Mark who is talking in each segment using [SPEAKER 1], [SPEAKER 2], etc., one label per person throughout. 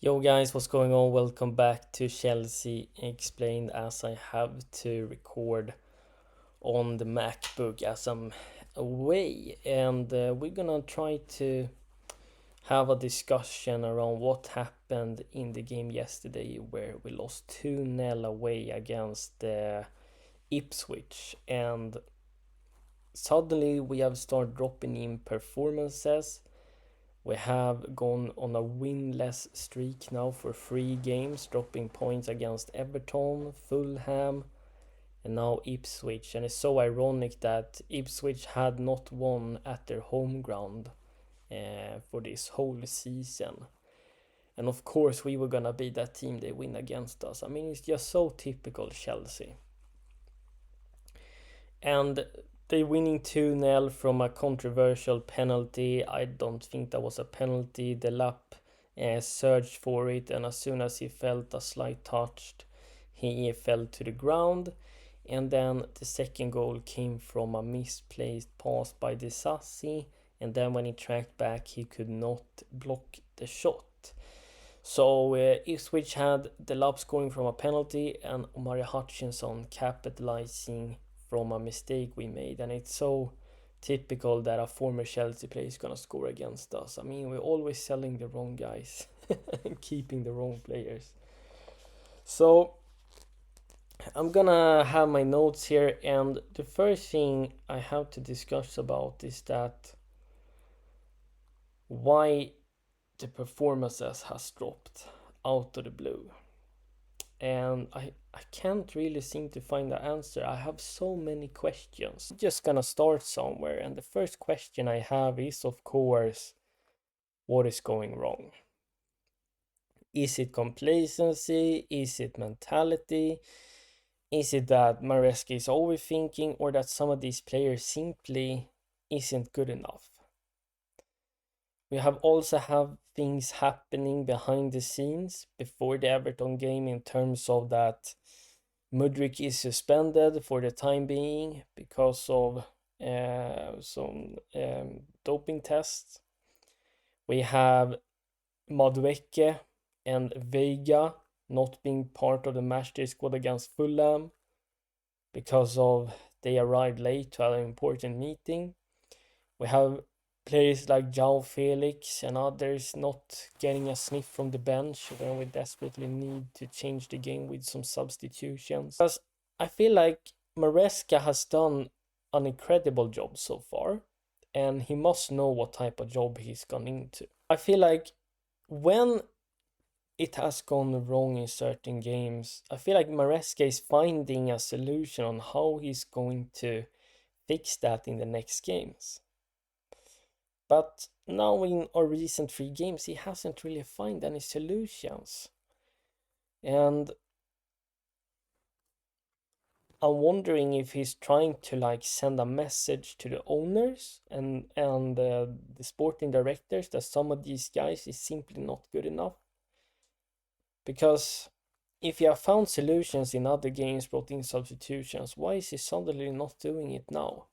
[SPEAKER 1] Yo guys, what's going on? Welcome back to Chelsea Explained as I have to record on the MacBook as I'm away and we're gonna try to have a discussion around what happened in the game yesterday where we lost 2-0 away against Ipswich, and suddenly we have started dropping in performances. We have gone on a winless streak now for 3 games, dropping points against Everton, Fulham, and now Ipswich. And it's so ironic that Ipswich had not won at their home ground for this whole season. And of course, we were gonna be that team they win against us. I mean, it's just so typical Chelsea. And they winning 2-0 from a controversial penalty. I don't think that was a penalty. The lap searched for it, and as soon as he felt a slight touch, he fell to the ground. And then the second goal came from a misplaced pass by discussin, and then when he tracked back, he could not block the shot. So Ipswich had the lap scoring from a penalty, and Omari Hutchinson capitalizing from a mistake we made. And it's so typical that a former Chelsea player is gonna score against us. I mean, we're always selling the wrong guys and keeping the wrong players. So I'm gonna have my notes here, and the first thing I have to discuss about is that why the performances has dropped out of the blue. And I can't really seem to find the answer. I have so many questions. I'm just gonna start somewhere, and the first question I have is, of course, what is going wrong? Is it complacency? Is it mentality? Is it that Maresca is overthinking, or that some of these players simply isn't good enough? We have also have things happening behind the scenes before the Everton game, in terms of that Mudryk is suspended for the time being because of some doping tests. We have Madueke and Veiga not being part of the matchday squad against Fulham because of they arrived late to an important meeting. We have players like João Felix and others not getting a sniff from the bench when we desperately need to change the game with some substitutions. Because I feel like Maresca has done an incredible job so far, and he must know what type of job he's gone into. I feel like when it has gone wrong in certain games, I feel like Maresca is finding a solution on how he's going to fix that in the next games. But now in our recent 3 games, he hasn't really found any solutions. And I'm wondering if he's trying to like send a message to the owners and the sporting directors that some of these guys is simply not good enough. Because if you have found solutions in other games, brought in substitutions, why is he suddenly not doing it now?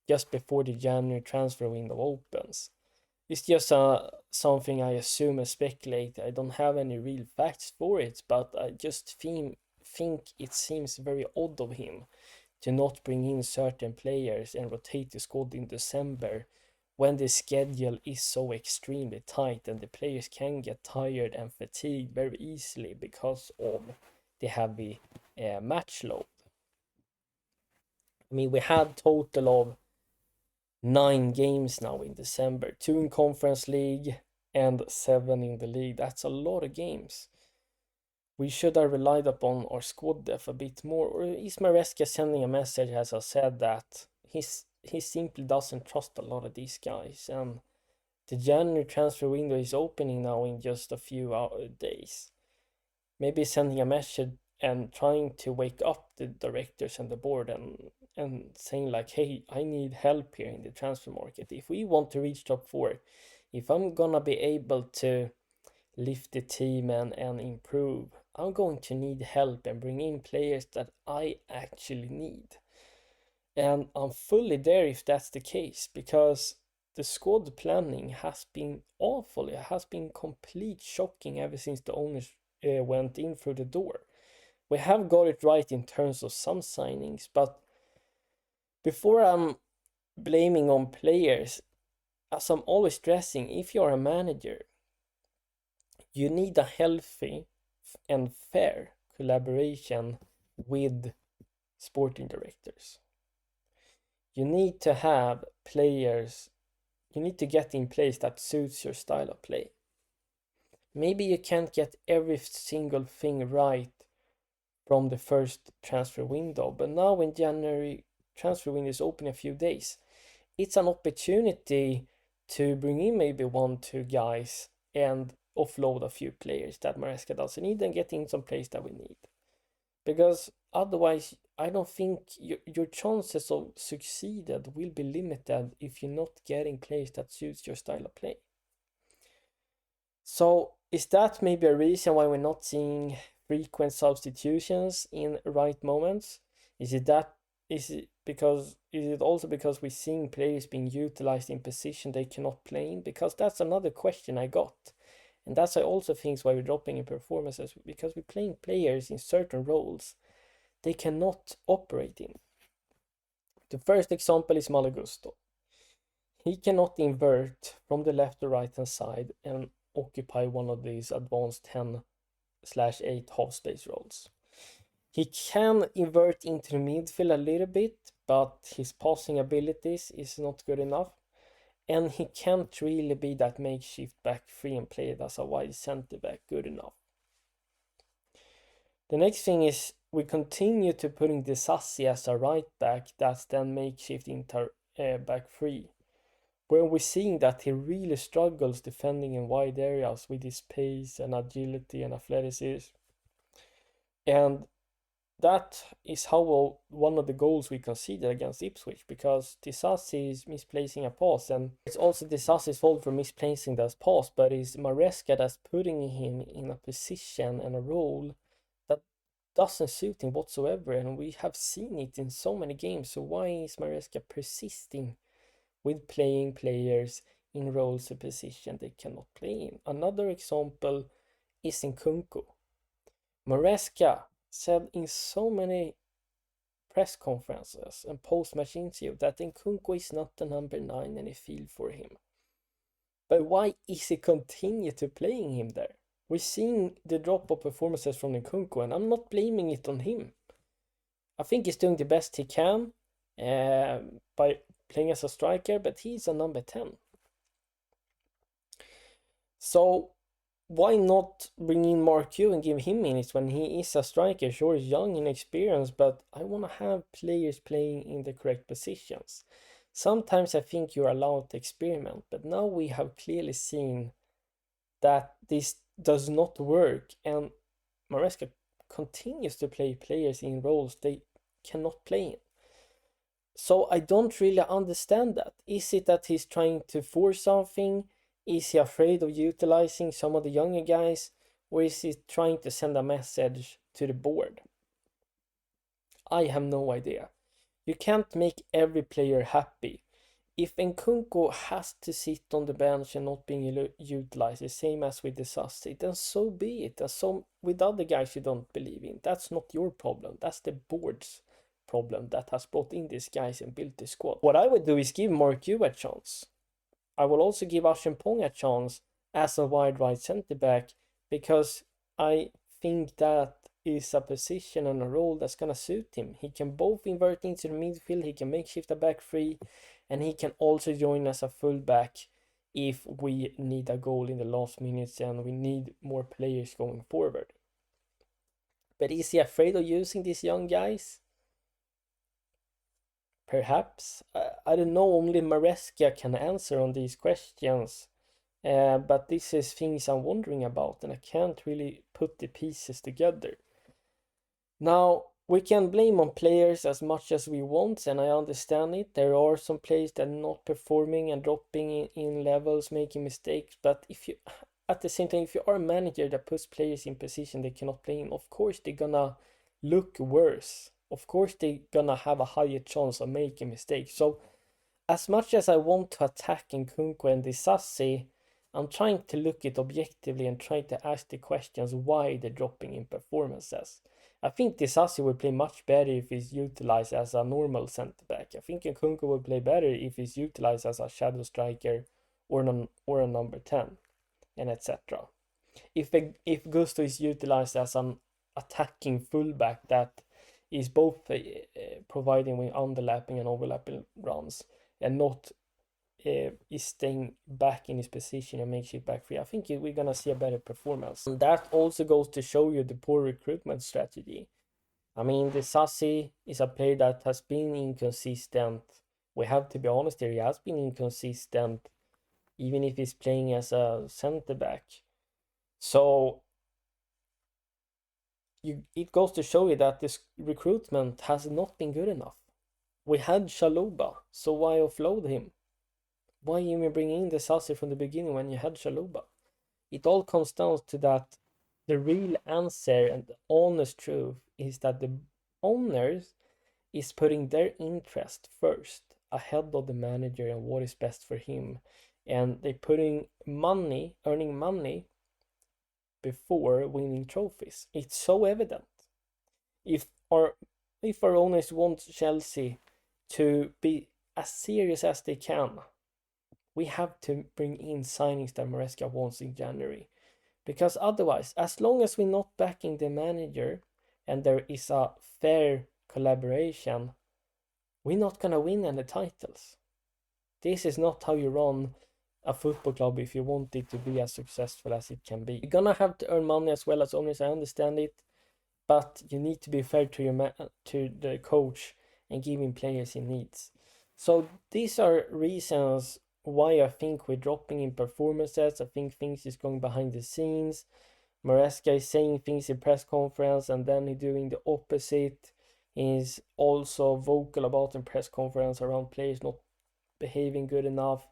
[SPEAKER 1] Just before the January transfer window opens. It's just something I assume and speculate. I don't have any real facts for it, but I just think it seems very odd of him to not bring in certain players and rotate the squad in December when the schedule is so extremely tight and the players can get tired and fatigued very easily because of the heavy match load. I mean, we had total of 9 games now in December, 2 in Conference League and 7 in the league. That's a lot of games. We should have relied upon our squad depth a bit more. Or is Maresca sending a message, as I said, that he simply doesn't trust a lot of these guys, and the January transfer window is opening now in just a few days. Maybe sending a message and trying to wake up the directors and the board and saying like, hey, I need help here in the transfer market. If we want to reach top 4, if I'm gonna be able to lift the team and improve, I'm going to need help and bring in players that I actually need. And I'm fully there if that's the case, because the squad planning has been awful. It has been complete shocking ever since the owners went in through the door. We have got it right in terms of some signings, but before I'm blaming on players, as I'm always stressing, if you're a manager, you need a healthy and fair collaboration with sporting directors. You need to have players, you need to get in place that suits your style of play. Maybe you can't get every single thing right from the first transfer window, but now in January, transfer window is open a few days. It's an opportunity to bring in maybe 1-2 guys and offload a few players that Maresca doesn't need and get in some players that we need. Because otherwise, I don't think your chances of succeeded will be limited if you're not getting players that suits your style of play. So is that maybe a reason why we're not seeing frequent substitutions in right moments? Is it also because we're seeing players being utilized in position they cannot play in? Because that's another question I got. And that's I also think why we're dropping in performances, because we're playing players in certain roles they cannot operate in. The first example is Malagusto. He cannot invert from the left to right hand side and occupy one of these advanced 10/8 half space roles. He can invert into the midfield a little bit, but his passing abilities is not good enough. And he can't really be that makeshift back three and play it as a wide centre back good enough. The next thing is we continue to putting discussin as a right back that's then makeshift into back three, where we're seeing that he really struggles defending in wide areas with his pace and agility and athleticism. And that is how one of the goals we conceded against Ipswich, because discussin is misplacing a pass, and it's also discussin's fault for misplacing that pass, but it's Maresca that's putting him in a position and a role that doesn't suit him whatsoever, and we have seen it in so many games. So why is Maresca persisting with playing players in roles and position they cannot play in? Another example is Nkunku. Maresca said in so many press conferences and post-match interview that Nkunku is not the number 9 and he feel for him. But why is he continue to playing him there? We're seeing the drop of performances from Nkunku, and I'm not blaming it on him. I think he's doing the best he can by playing as a striker, but he's a number 10. So why not bring in Mark Yu and give him minutes when he is a striker? Sure, he's young and experienced, but I want to have players playing in the correct positions. Sometimes I think you're allowed to experiment, but now we have clearly seen that this does not work, and Maresca continues to play players in roles they cannot play in. So I don't really understand that. Is it that he's trying to force something? Is he afraid of utilizing some of the younger guys? Or is he trying to send a message to the board? I have no idea. You can't make every player happy. If Nkunku has to sit on the bench and not being utilized, the same as with discussin, then so be it. And so with other guys you don't believe in, that's not your problem. That's the board's problem that has brought in these guys and built this squad. What I would do is give Mark Yu a chance. I will also give Achimpong a chance as a wide right centre back, because I think that is a position and a role that's gonna suit him. He can both invert into the midfield, he can makeshift a back three, and he can also join as a full back if we need a goal in the last minutes and we need more players going forward. But is he afraid of using these young guys? Perhaps. I don't know, only Maresca can answer on these questions. But this is things I'm wondering about, and I can't really put the pieces together. Now, we can blame on players as much as we want, and I understand it. There are some players that are not performing and dropping in levels, making mistakes. But if you, at the same time, if you are a manager that puts players in position they cannot play in, of course they're gonna look worse. Of course they're gonna have a higher chance of making mistakes. So as much as I want to attack Nkunku and Discussin, I'm trying to look it objectively and try to ask the questions why they're dropping in performances. I think Discussin would play much better if he's utilized as a normal centre back. I think Nkunku would play better if he's utilized as a shadow striker or a number 10, and etc. If Gusto is utilized as an attacking fullback that is both providing with underlapping and overlapping runs and not is staying back in his position and makes it back free, I think we're gonna see a better performance. And that also goes to show you the poor recruitment strategy. I mean, Discussin is a player that has been inconsistent. We have to be honest here, he has been inconsistent even if he's playing as a centre back. So it goes to show you that this recruitment has not been good enough. We had Chalobah, so why offload him? Why even bring in Discussin from the beginning when you had Chalobah? It all comes down to that the real answer and the honest truth is that the owners is putting their interest first ahead of the manager and what is best for him. And they're putting money, earning money before winning trophies. It's so evident. If our owners want Chelsea to be as serious as they can, we have to bring in signings that Maresca wants in January. Because otherwise, as long as we're not backing the manager and there is a fair collaboration, we're not gonna win any titles. This is not how you run a football club if you want it to be as successful as it can be. You're gonna have to earn money as well as owners, I understand it, but you need to be fair to to the coach and give him players he needs. So these are reasons why I think we're dropping in performances. I think things is going behind the scenes. Maresca is saying things in press conference and then he's doing the opposite. He's also vocal about in press conference around players not behaving good enough.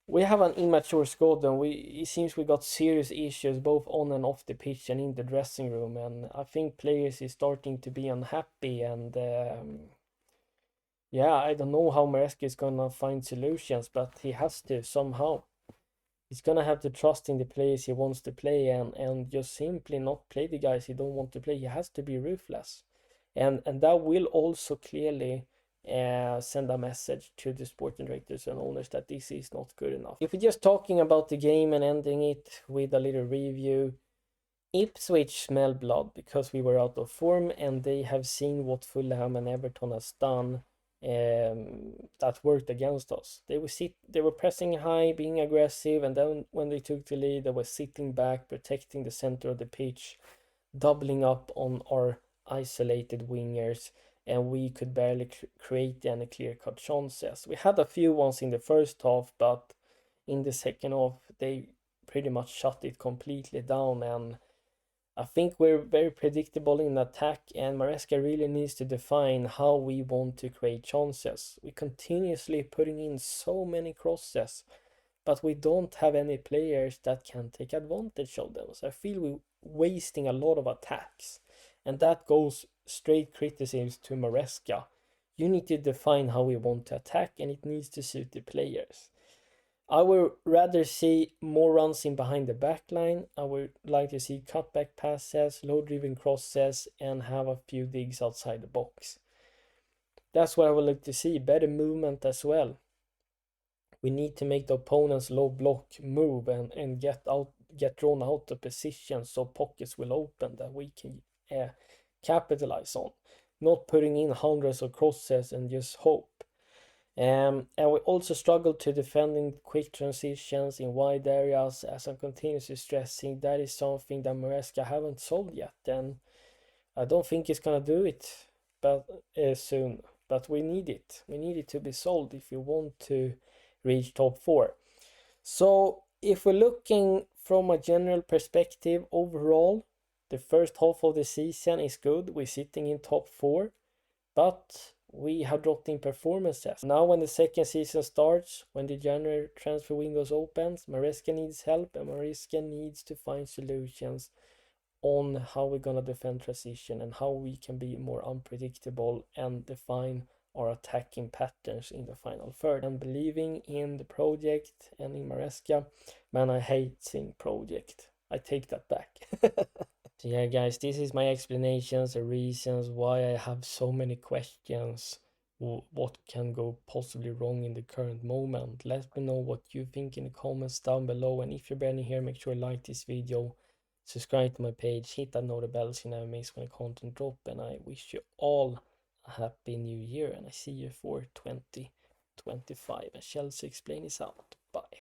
[SPEAKER 1] We have an immature squad and it seems we got serious issues both on and off the pitch and in the dressing room, and I think players is starting to be unhappy and yeah, I don't know how Maresca is gonna find solutions, but he has to somehow. He's gonna have to trust in the players he wants to play and just simply not play the guys he don't want to play. He has to be ruthless, and that will also clearly send a message to the sporting directors and owners that this is not good enough. If we're just talking about the game and ending it with a little review, Ipswich smell blood because we were out of form and they have seen what Fulham and Everton has done that worked against us. They were pressing high, being aggressive, and then when they took the lead, they were sitting back, protecting the center of the pitch, doubling up on our isolated wingers, and we could barely create any clear-cut chances. We had a few ones in the first half, but in the second half, they pretty much shut it completely down, and I think we're very predictable in attack, and Maresca really needs to define how we want to create chances. We continuously putting in so many crosses, but we don't have any players that can take advantage of them. So I feel we're wasting a lot of attacks, and that goes straight criticism to Maresca. You need to define how we want to attack, and it needs to suit the players. I would rather see more runs in behind the back line. I would like to see cutback passes, low-driven crosses, and have a few digs outside the box. That's what I would like to see. Better movement as well. We need to make the opponent's low block move and get drawn out of position so pockets will open that we can capitalize on. Not putting in hundreds of crosses and just hope. And we also struggle to defending quick transitions in wide areas, as I'm continuously stressing. That is something that Maresca haven't solved yet, and I don't think he's gonna do it soon. But we need it. We need it to be solved if we want to reach top 4. So if we're looking from a general perspective, overall, the first half of the season is good. We're sitting in top 4, but we have dropped in performances. Now when the second season starts, when the January transfer windows opens, Maresca needs help, and Maresca needs to find solutions on how we're gonna defend transition and how we can be more unpredictable and define are attacking patterns in the final third. And believing in the project and in Maresca, man, I hate saying project. I take that back. So yeah, guys, this is my explanations, the reasons why I have so many questions. What can go possibly wrong in the current moment? Let me know what you think in the comments down below. And if you're brand new here, make sure you like this video, subscribe to my page, hit that notification bell so you never miss when content drop. And I wish you all a happy new year, and I see you for 2025. And CFCexplained is out. Bye.